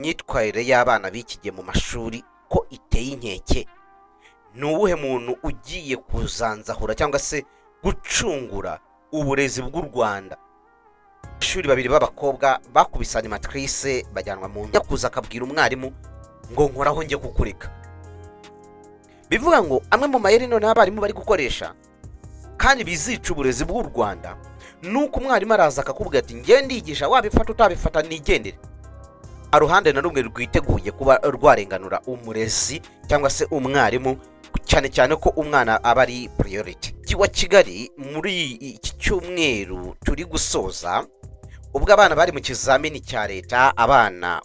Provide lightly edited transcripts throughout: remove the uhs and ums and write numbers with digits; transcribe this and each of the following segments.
imyitwarire y'abana bikigiye mu mashuri ko iteye inkeke. Ni uwuhe muntu ugiye kuzanzahura cyangwa se gucungura uburezi bw'u Rwanda? Abanyeshuri babiri b'abakobwa bakubise animatrice bajyanwa mu nyakuza akabwira umwarimu ngo nkoraho njye kukureka. Bivuga ngo amwe mu mayeri none abarimu bari gukoresha kandi bizica uburezi bw'u Rwanda, nuko umwarimu araza akakubwira ati nge ndigisha, wabifata utabifata nigendere. Aruhande na rumwe rwiteguye kuba rwarenganura umurezi cyangwa se umwarimu, cyane cyane ko umwana aba ari priority. Kiwa Kigali muri iki cyumweru turi gusoza, ubwo abana bari mu kizamini cya leta,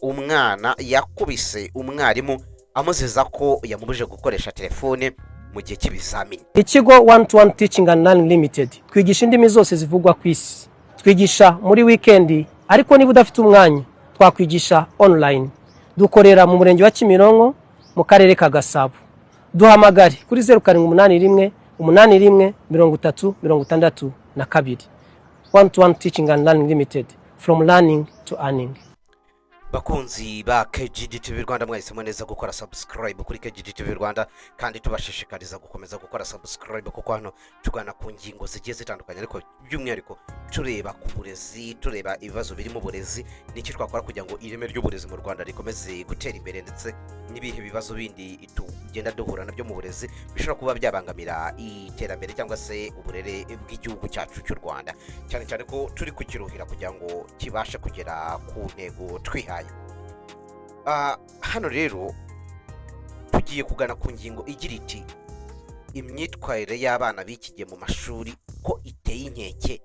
umwana yakubise umwarimu amuziza ko yamubuje gukoresha telefone mu gihe cy'ibizamini. Ikigo 1-to-1 Teaching and Learning Limited twigisha indimi zose zivugwa ku isi. Twigisha muri weekend, ariko niba udafite umwanya twakwigisha online. Dukorera mu murenge wa Kimironko mu karere ka Gasabo. Duhamagare kuri 0781 81 30 62. 1-to-1 Teaching and Learning Limited, from learning to earning. Bakunzi ba KGTV Rwanda, mwahisemo neza gukora subscribe kuri KGTV Rwanda, kandi tubashishikariza gukomeza gukora subscribe kuko hano tugana ku ngingo zigiye zitandukanye, ariko by'umwihariko tureba ku burezi, tureba ibibazo biri mu burezi, n'iki twakora kugira ngo ireme ry'uburezi mu Rwanda rikomeze gutera imbere, ndetse n'ibihe bibazo bindi tugenda duhura nabyo mu burezi bishobora kuba byabangamira iterambere cyangwa se uburere bw'igihugu cyacu cy'u Rwanda, cyane cyane ko turi kukiruhira kugira ngo kibashe kugera ku ntego twihaye. Hano rero tugiye kugana ku ngingo igira iti imyitwarire y'abana bikigiye mu mashuri ko iteye inkeke.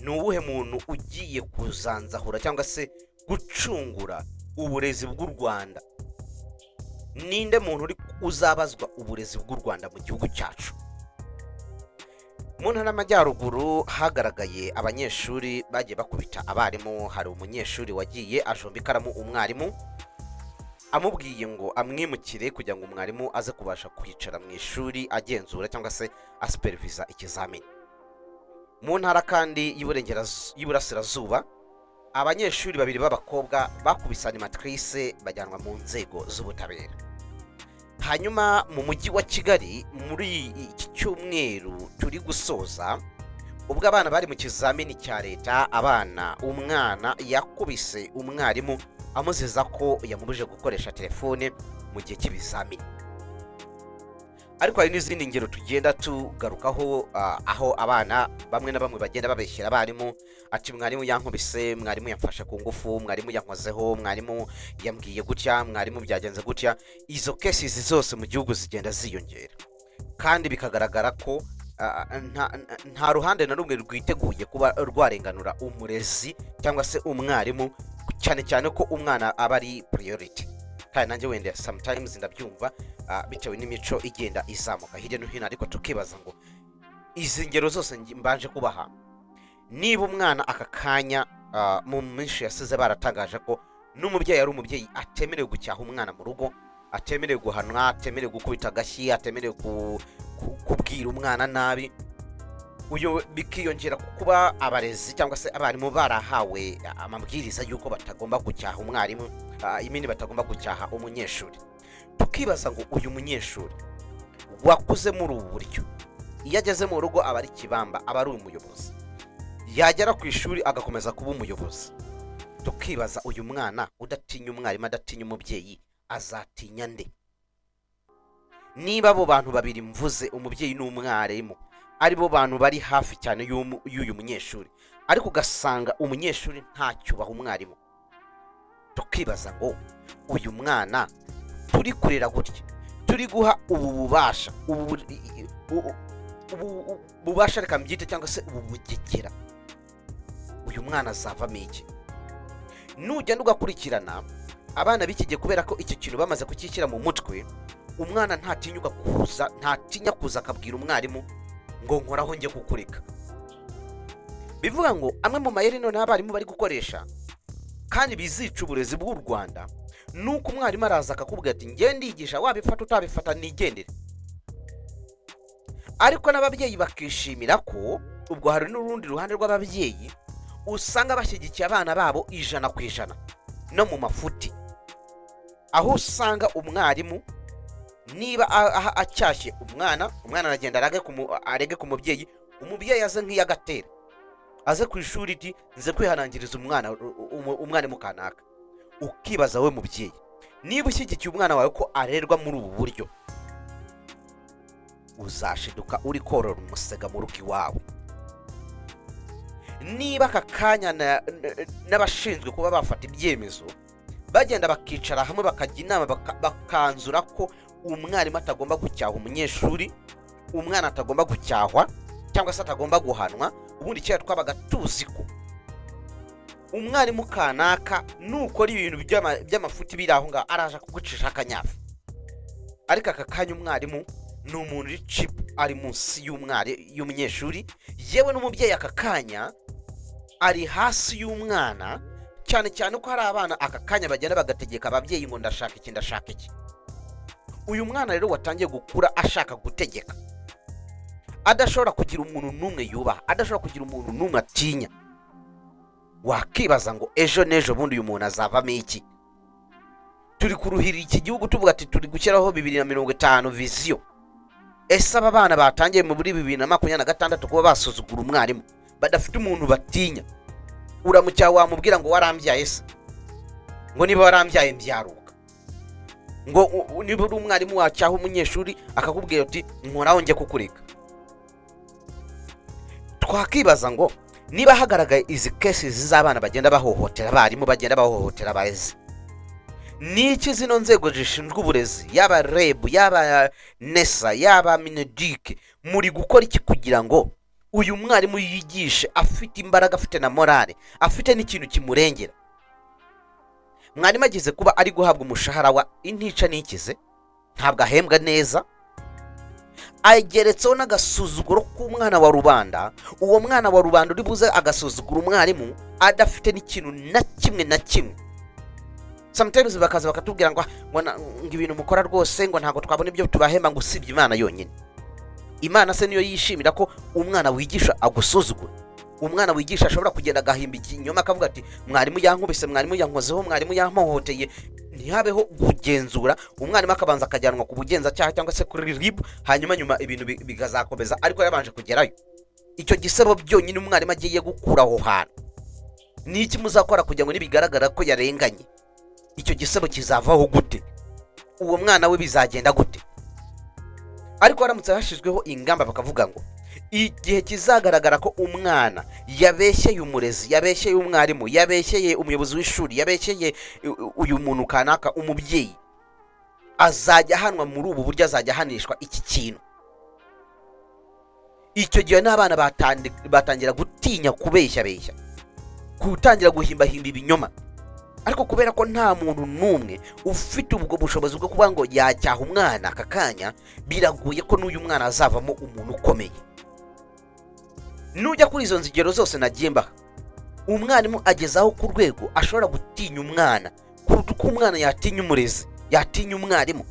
Ni uwuhe muntu ugiye kuzanzahura cyangwa se gucungura uburezi bw'u Rwanda? Ninde muntu uzabazwa uburezi bw'u Rwanda mu gihugu cyacu? Mu ntara y'Amajyaruguru hagaragaye abanyeshuri bagiye bakubita abarimu. Hari umunyeshuri wagiye ajomba ikaramu umwarimu, amubwiye ngo amwimukire kugira ngo umwarimu aze kubasha kwicara mu ishuri agenzura cyangwa se asupervisa ikizamini. Mu ntara kandi y'Iburasirazuba, abanyeshuri babiri b'abakobwa bakubise animatrice bajyanwa mu nzego z'ubutabera. Hanyuma mu mujyi wa Kigali muri iki cyumweru turi gusoza, ubwo abana bari mu kizamini cya leta, umwana yakubise umwarimu amuziza ko yamubuje gukoresha telefone mu gihe cy'ibizamini. Ariko hari n'izindi ngero tugenda tugarukaho, aho abana bamwe na bamwe bagenda babeshyira abarimu ati mwarimu yankubise, mwarimu yamfashe ku ngufu, mwarimu yankozeho, mwarimu yambwiye gutya, mwarimu byagenze gutya. Izo cases zose mu gihugu zigenda ziyongera, kandi bikagaragara ko nta ruhande na rumwe rwiteguye kuba rwarenganura umurezi cyangwa se umwarimu, cyane cyane ko umwana aba ari priority. Kandi nanjye wenda sometimes ndabyumva bitewe n'imico igenda izamuka hirya no hino, ariko tukibaza ngo izi ngero zose mbanje kubaha, niba umwana aka kanya mu minsi yasize baratangaje ko n'umubyeyi ari umubyeyi atemerewe gucyaha umwana mu rugo, atemerewe guhanwa, atemerewe gukubita agashyi, atemerewe kubwira umwana nabi. Uyo bikiyongera kuba abarezi cyangwa se abarimu barahawe amabwiriza yuko batagomba gucyaha umwarimu, imini batagomba gucyaha umunyeshuri. Tukibaza ngo uyu munyeshuri wakuze muri ubu buryo, iyo ageze mu rugo aba ari kibamba, aba ari umuyobozi, yagera ku ishuri agakomeza kuba umuyobozi. Tukibaza uyu mwana udatinya umwarimu, adatinya umubyeyi, azatinya nde? Niba abo bantu babiri mvuze, umubyeyi n'umwarimu, ari bo bantu bari hafi cyane y'uyu munyeshuri, ariko ugasanga umunyeshuri ntacyubaha umwarimu, tukibaza ngo uyu mwana turi kurera gutya, turi guha ubu bubasha reka mbyite cyangwa se ubu bugegera, uyu mwana azavamo iki? Nugenda ugakurikirana abana bikigiye, kubera ko icyo kintu bamaze kukishyira mu mutwe, umwana ntatinya kuza akabwira umwarimu ngo nkoraho njye kukureka. Bivuga ngo amwe mu mayeri none abarimu bari gukoresha kandi bizica uburezi bw'u Rwanda, nuko umwarimu araza akakubwira ati nge ndigisha, wabifata utabifata nigendere. Ariko n'ababyeyi bakishimira ko ubwo hari n'urundi ruhande rw'ababyeyi usanga bashyigikiye abana babo 100% no mu mafuti, aho usanga umwarimu niba acyashye umwana aragenda arege ku mubyeyi, umubyeyi aze nk'iyagatera aze ku ishuri iti nze kwihanangiriza umwarimu kanaka. Ukibaza we mubyeyi, niba ushyigikiye umwana wawe ko arerwa muri ubu buryo, uzashiduka uri korora umusega mu rugo iwawe. Niba aka kanya n'abashinzwe kuba bafata ibyemezo bagenda bakicara hamwe bakajya inama bakanzura ko umwarimu atagomba gucyaha umunyeshuri, umwana atagomba gucyahwa cyangwa se atagomba guhanwa, ubundi kera twabaga tuzi ko umwarimu kanaka nukora ibintu by'amafuti biri aho ngaho araje kugucisha akanyafu. Ariko aka kanya umwarimu ni umuntu uri chip, ari munsi y'umunyeshuri, yewe n'umubyeyi aka kanya ari hasi y'umwana, cyane cyane ko hari abana aka kanya bagenda bagategeka ababyeyi ngo ndashaka iki. Uyu mwana rero watangiye gukura ashaka gutegeka, adashobora kugira umuntu n'umwe yubaha, adashobora kugira umuntu n'umwe atinya. Wakibaza ngo ejo n'ejo bundi uyu muntu azavamo iki? Turi kuruhirira iki gihugu tuvuga ati turi gushyiraho 2050 vision. Ese aba bana batangiye muri 2026 kuba basuzugura umwarimu, badafite umuntu batinya. Uramucyaha wamubwira ngo warambyaye se, ngo niba warambyaye mbyaruka, ngo niba uri umwarimu wacyaha umunyeshuri akakubwira ati nkoraho njye kukureka. Twakibaza ngo niba hagaragaye izi cases z'abana bagenda bahohotera abarimu, bagenda bahohotera abarezi, niki zino nzego zishinzwe uburezi, yaba REB, yaba NESA, yaba Mineduc, muri gukora iki kugira ngo uyu mwarimu yigishe afite imbaraga, afite na morale, afite n'ikintu kimurengera? Mwarimu agize kuba ari guhabwa umushahara wa intica n'ikize, ntabwo ahembwa neza, ageretseho n'agasuzuguro k'umwana wa rubanda. Uwo mwana wa rubanda uri buze agasuzugura umwarimu adafite n'ikintu na kimwe. Sometimes bakaza bakatubwira ngo ibintu mukora rwose ngo ntabwo twabona ibyo tubahemba, ngo usibye Imana yonyine. Imana se niyo yishimira ko umwana wigisha agusuzugura? Umwana wigisha ashobora kugenda agahimba ikinyoma akavuga ati mwarimu yankubise, mwarimu yankozeho, mwarimu yampohoteye, ntihabeho kugenzura. Umwarimu akabanza akajyanwa ku bugenzacyaha cyangwa se kuri RIB, hanyuma ibintu bigazakomeza, ariko yabanje kugerayo. Icyo gisebo byonyine umwarimu agiye gukura aho hantu, ni iki muzakora kugira ngo nibigaragara ko yarenganye? Icyo gisebo kizavaho gute? Uwo mwana we bizagenda gute? Ariko haramutse hashizweho ingamba bakavuga ngo igihe kizagaragara ko umwana yabeshyeye umurezi, yabeshyeye umwarimu, yabeshyeye umuyobozi w'ishuri, yabeshyeye uyu muntu kanaka, umubyeyi, azajya ahanwa muri ubu buryo, azajya ahanishwa iki kintu. Icyo gihe n'abana batangira gutinya kubeshya, gutangira guhimbahimba ibinyoma. Ariko kubera ko nta muntu n'umwe ufite ubwo bushobozi bwo kuba ngo yacyaha umwana aka kanya, biragoye ko n'uyu mwana azavamo umuntu ukomeye. Nujya kuri izo nzigero zose nagiye mbaha, umwarimu agezaho ku rwego ashobora gutinya umwana kuruta uko umwana yatinya umurezi, yatinya umwarimu.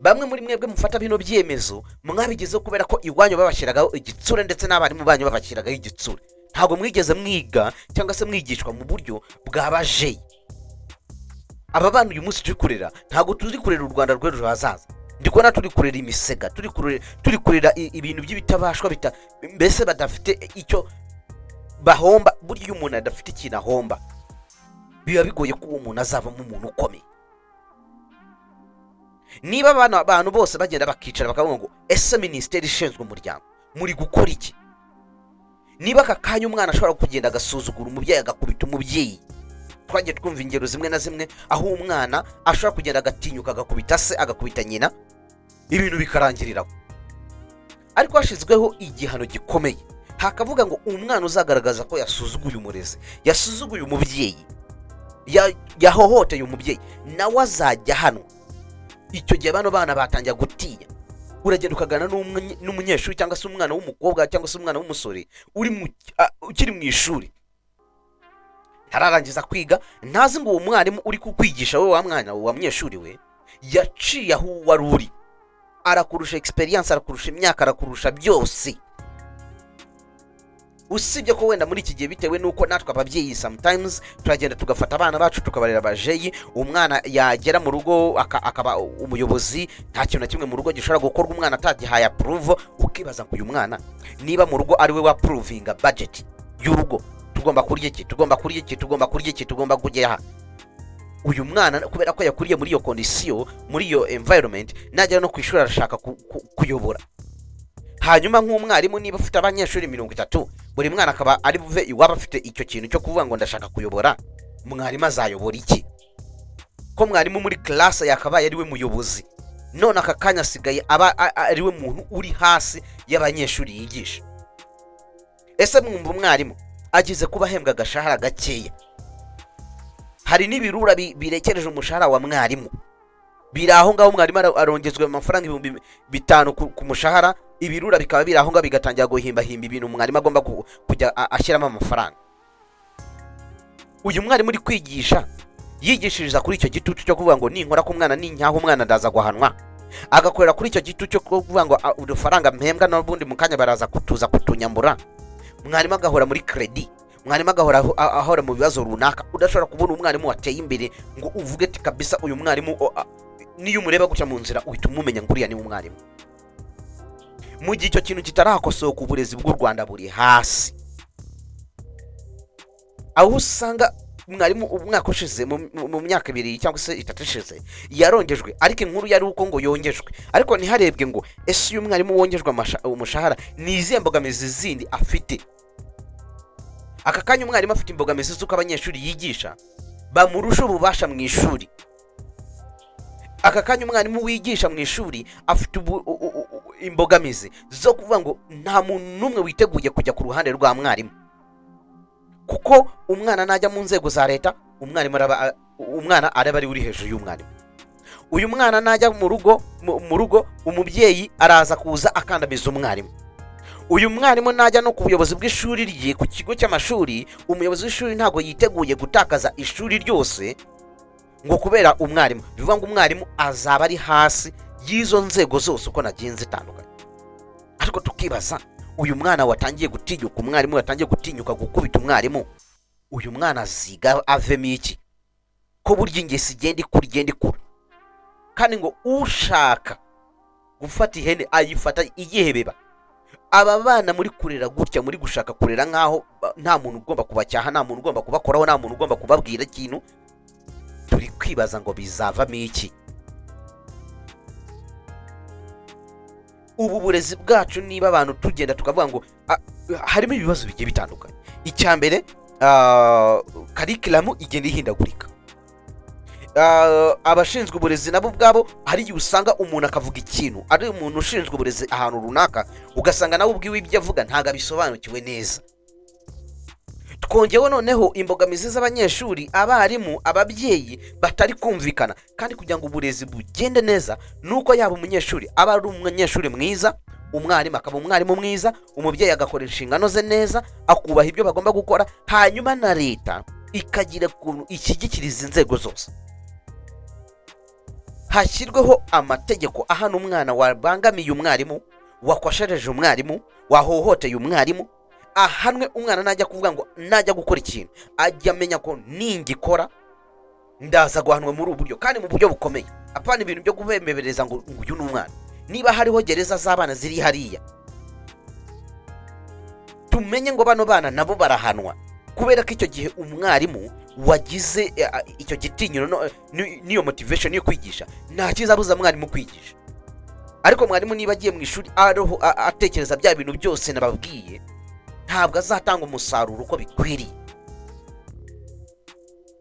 Bamwe muri mwebwe mufata bino byemezo mwabigezeho kubera ko iwanyu babashyiragaho igitsure, ndetse n'abarimu banyu babashyiragaho igitsure. Ntabwo mwigeze mwiga cyangwa se mwigishwa mu buryo bwabajeyi. Aba bana uyu munsi turi kurera, ntabwo turi kurera u Rwanda rw'ejo hazaza. Ndi kubona turi kurera imisega, turi kurera ibintu by'ibitabashwa mbese badafite icyo bahomba. Burya umuntu adafite ikintu ahomba, biba bigoye ko uwo muntu azavamo umuntu ukomeye. Niba abantu bose bagenda bakicara bakavuga ngo ese minisiteri ishinzwe umuryango muri gukora iki? Niba aka kanya umwana ashobora kugenda agasuzugura umubyeyi, agakubita umubyeyi, twagiye twumva ingero zimwe na zimwe aho umwana ashobora kugenda agatinyuka agakubita se, agakubita nyina, ibintu bikarangiriraho. Ariko hashizweho igihano gikomeye, hakavuga ngo umwana uzagaragaza ko yasuzuguye umurezi, yasuzuguye umubyeyi, yahohoteye umubyeyi, nawe azajya hano. Icyo gihe bano bana batangira gutinya. Uragenda ukagana n'umunyeshuri cyangwa se umwana w'umukobwa cyangwa se umwana w'umusore ukiri mu ishuri, hararangiza kwiga, ntazi ngo uwo mwarimu uri kukwigisha wowe wa mwana wa munyeshuri we yaciye aho wari uri, arakurusha experience, arakurusha imyaka, arakurusha byose. usibye ko wenda muri iki gihe bitewe nuko natwe ababyeyi sometimes turagenda tugafata abana bacu tukabarera abajeyi, umwana yagera mu rugo akaba umuyobozi, nta kintu na kimwe mu rugo gishobora gukorwa umwana atagihaye approve, ukibaza ngo uyu mwana niba mu rugo ari we wa approvinga budget y'urugo, tugomba kurya iki, tugomba kurya iki, tugomba kurya iki, tugomba kujya aha, uyu mwana kubera ko yakuriye muri iyo condition, muri iyo environment, najya no kwishura arashaka kuyobora. Hanyuma nk'umwarimu niba ufite abanyeshuri 30, buri mwana akaba ari buve iwaba afite icyo kintu cyo kuvuga ngo ndashaka kuyobora, mwarimu azayobora iki? Ko mwarimu muri class yakabaye ari we muyobozi, none aka kanya asigaye aba ari we muntu uri hasi y'abanyeshuri yigisha. Ese mwumva umwarimu agize kuba ahembwa agashahara gakeya, hari n'ibirura birekereje umushahara wa mwarimu, biri aho ngaho mwarimu arongezwe amafaranga 5,000 ku mushahara, ibirura bikaba biri aho ngaho bigatangira guhimbahimba ibintu mwarimu agomba kujya ashyiramo amafaranga. Uyu mwarimu uri kwigisha yigishiriza kuri icyo gitutu cyo kuvuga ngo ninkora ku mwana n'inyaho umwana ndaza guhanwa, agakorera kuri icyo gitutu cyo kuvuga ngo udufaranga mpembwa n'ubundi mu kanya baraza kutuza kutunyambura. Mwarimu agahora muri credit, mwarimu agahora ahora mu bibazo runaka, udashobora kubona umwarimu wateye imbere ngo uvuge ati kabisa uyu mwarimu niyo umureba gutya mu nzira uhita umumenya ngo uriya ni umwarimu. Mu gihe icyo kintu kitarakosoka, uburezi bw'u Rwanda buri hasi, aho usanga mwarimu umwaka ushize mu myaka 2 cyangwa se 3 ishize yarongejwe, ariko inkuru yari uko ngo yongejwe, ariko ntiharebwe ngo ese uyu mwarimu wongejwe umushahara ni izihe mbogamizi zindi afite. Aka kanya umwarimu afite imbogamizi z'uko abanyeshuri yigisha bamurusha ububasha mu ishuri. Aka kanya umwarimu wigisha mu ishuri afite imbogamizi zo kuvuga ngo nta muntu n'umwe witeguye kujya ku ruhande rwa mwarimu, kuko umwana najya mu nzego za leta, umwana araba ari uri hejuru y'umwarimu. Uyu mwana najya mu rugo umubyeyi araza kuza akandamiza umwarimu. Uyu mwarimu najya no ku buyobozi bw'ishuri rye, ku kigo cy'amashuri, umuyobozi w'ishuri ntago yiteguye gutakaza ishuri ryose ngo kubera umwarimu. Bivuga ngo umwarimu azaba ari hasi y'izo nzego zose uko nagiye zitandukanye. Ariko tukibaza, uyu mwana watangiye gutinyuka, umwarimu watangiye gutinyuka gukubita umwarimu, uyu mwana aziga avemo iki? Ko burya ingesi igenda ikura, kandi ngo ushaka gufata ihene ayifata igihebeba. Aba bana muri kurera gutya, muri gushaka kurera nkaho nta muntu ugomba kubacyaha, nta muntu ugomba kubakoraho, nta muntu ugomba kubabwira ikintu, turi kwibaza ngo bizavamo iki? Ubu burezi bwacu niba abantu tugenda tukavuga ngo harimo ibibazo bigiye bitandukanye. Icya mbere, curriculum igenda ihindagurika. Abashinzwe uburezi nabo ubwabo hari igihe usanga umuntu akavuga ikintu, ari umuntu ushinzwe uburezi ahantu runaka, ugasanga nawe ubwiwe ibyo avuga ntago abisobanukiwe neza. Twongewe noneho imbogamizi z'abanyeshuri, abarimu, ababyeyi batari kumvikana, kandi kugira ngo uburezi bugende neza nuko yaba umunyeshuri aba ari umunyeshuri mwiza, umwarimu akaba umwarimu mwiza, umubyeyi agakora inshingano ze neza, akubaha ibyo bagomba gukora, hanyuma na leta ikagira kuntu ishyigikiriza inzego zose. Hashyirweho amategeko ahana umwana wabangamiye umwarimu, wakoshereje umwarimu, wahohoteye umwarimu, ahanwe umwana najya kuvuga ngo najya gukora ikintu ajya amenya ko ningikora ndaza guhanwa muri uburyo, kandi mu buryo bukomeye. Apana ibintu byo kubemereza ngo uyu ni umwana. Niba hariho gereza z'abana ziri hariya, tumenye ngo bano bana nabo barahanwa, kubera ko icyo gihe umwarimu wagize icyo gitinyiro niyo motivation yo kwigisha, nta kizabuza mwarimu kwigisha. Ariko mwarimu niba agiye mu ishuri atekereza bya bintu byose nababwiye, ntabwo azatanga umusaruro uko bikwiriye.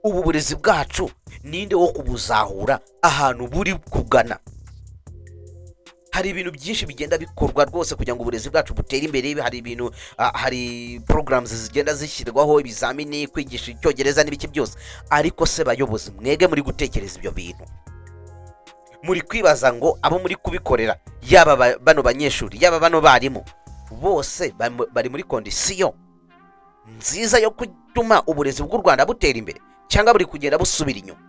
Ubu burezi bwacu ninde wo kubuzahura ahantu buri kugana? Hari ibintu byinshi bigenda bikorwa rwose kugira ngo uburezi bwacu butere imbere. Hari ibintu hari programs zigenda zishyirwaho, ibizamini, kwigisha icyongereza n'ibiki byose. Ariko se bayobozi, mwege muri gutekereza ibyo bintu, muri kwibaza ngo abo muri kubikorera, yaba bano banyeshuri, yaba bano barimu, bose bari muri condition nziza yo gutuma uburezi bw'u Rwanda butera imbere, cyangwa buri kugenda busubira inyuma?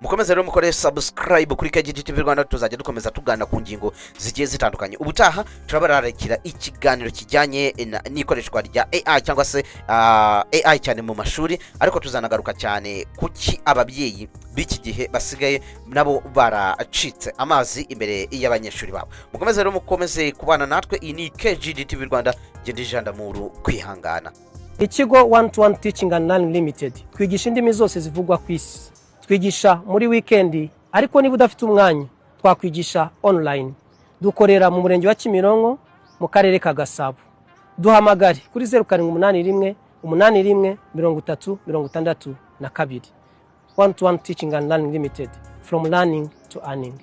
mukomeze rero mukore subscribe kuri KGTV Rwanda, tuzajya dukomeza tugana ku ngingo zigiye zitandukanye. Ubutaha turabararikira ikiganiro kijyanye n'ikoreshwa rya AI cyangwa se AI cyane mu mashuri, ariko tuzanagaruka cyane kuki ababyeyi b'iki gihe basigaye nabo baracitse amazi imbere y'abanyeshuri babo. Mukomeze rero mukomeze kubana natwe. Iyi ni KGTV Rwanda, ngende Jandamuru kwihangana. Ikigo One to One Teaching and Learning Limited twigisha indimi zose zivugwa ku isi. Twigisha muri weekend, ariko niba udafite umwanya twakwigisha online. Dukorera mu murenge wa Kimironko mu karere ka Gasabo. Duhamagare kuri 0781 81 30 62. One to One Teaching and Learning Limited, from learning to earning.